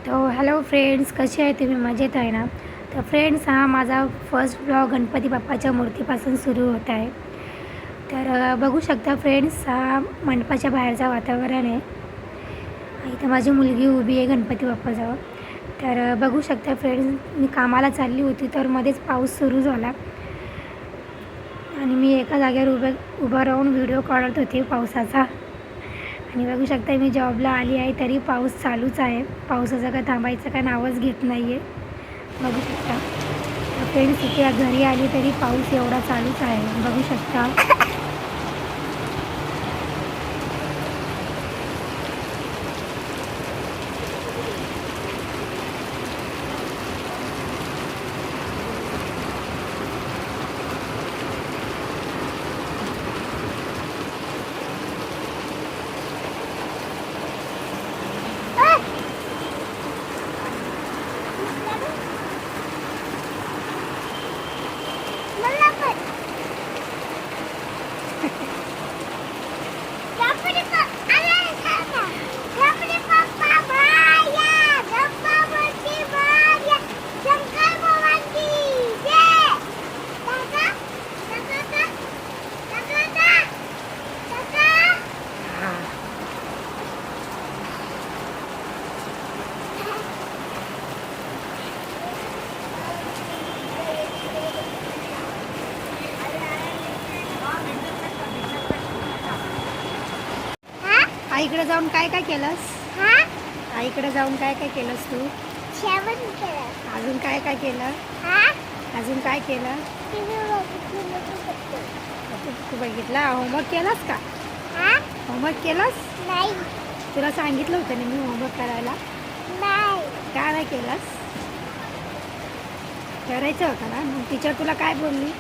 तो hello friends, कसे आहे तुम्ही? मजेत आहे ना? तर फ्रेंड्स, हा माझा फर्स्ट ब्लॉग गणपती बाप्पाच्या मूर्तीपासून सुरू होत आहे. तर बघू शकता फ्रेंड्स, हा मंडपाच्या बाहेरचं वातावरण आहे. इथं माझी मुलगी उभी आहे गणपती बाप्पाजवळ. तर बघू शकता फ्रेंड्स, मी कामाला चालली होती तर मध्येच पाऊस सुरू झाला आणि मी एका जागेवर उभं राहून व्हिडिओ काढत होते पावसाचा. आणि बघू शकता मी जॉबला आली आहे तरी पाऊस चालूच आहे. पावसाचं काय थांबायचं काय नावच घेत नाही आहे. बघू शकता फ्रेंड्स, इथे घरी आली तरी पाऊस एवढा चालूच आहे. बघू शकता. आईकडे जाऊन काय काय केलंस? आईकडे जाऊन काय काय केलंस तू? जेवण केलं. अजून काय काय केलं? अजून काय केलं? तू बघितला? होमवर्क केलास का? होमवर्क केलास? नाही. तुला सांगितलं होतं ना मी होमवर्क करायला. नाही. काय नाही केलास? करायचं होतं ना. मग टीचर तुला काय बोलली?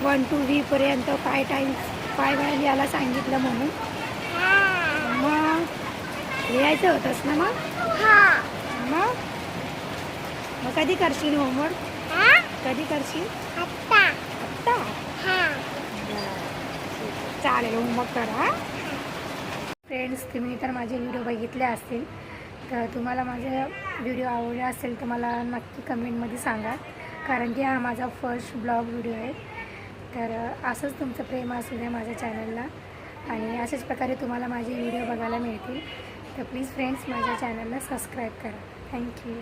1 to 20 पर्यंत 5 times 5 वेळा लिहायला सांगितलं म्हणून. मग लिहायचं होतंस ना मग? मग मग कधी करशील होमवर्क? कधी करशील? आत्ता? चालेल, होमवर्क करा. फ्रेंड्स, तुम्ही तर माझे व्हिडिओ बघितले असतील, तर तुम्हाला माझे व्हिडिओ आवडले असेल तर मला नक्की कमेंटमध्ये सांगा, कारण की हा माझा फर्स्ट ब्लॉग व्हिडिओ आहे. तर असंच तुमचं प्रेम असू द्या माझ्या चॅनलला आणि अशाच प्रकारे तुम्हाला माझे व्हिडिओ बघायला मिळतील. तर प्लीज फ्रेंड्स, माझ्या चॅनलला सबस्क्राईब करा. थँक्यू.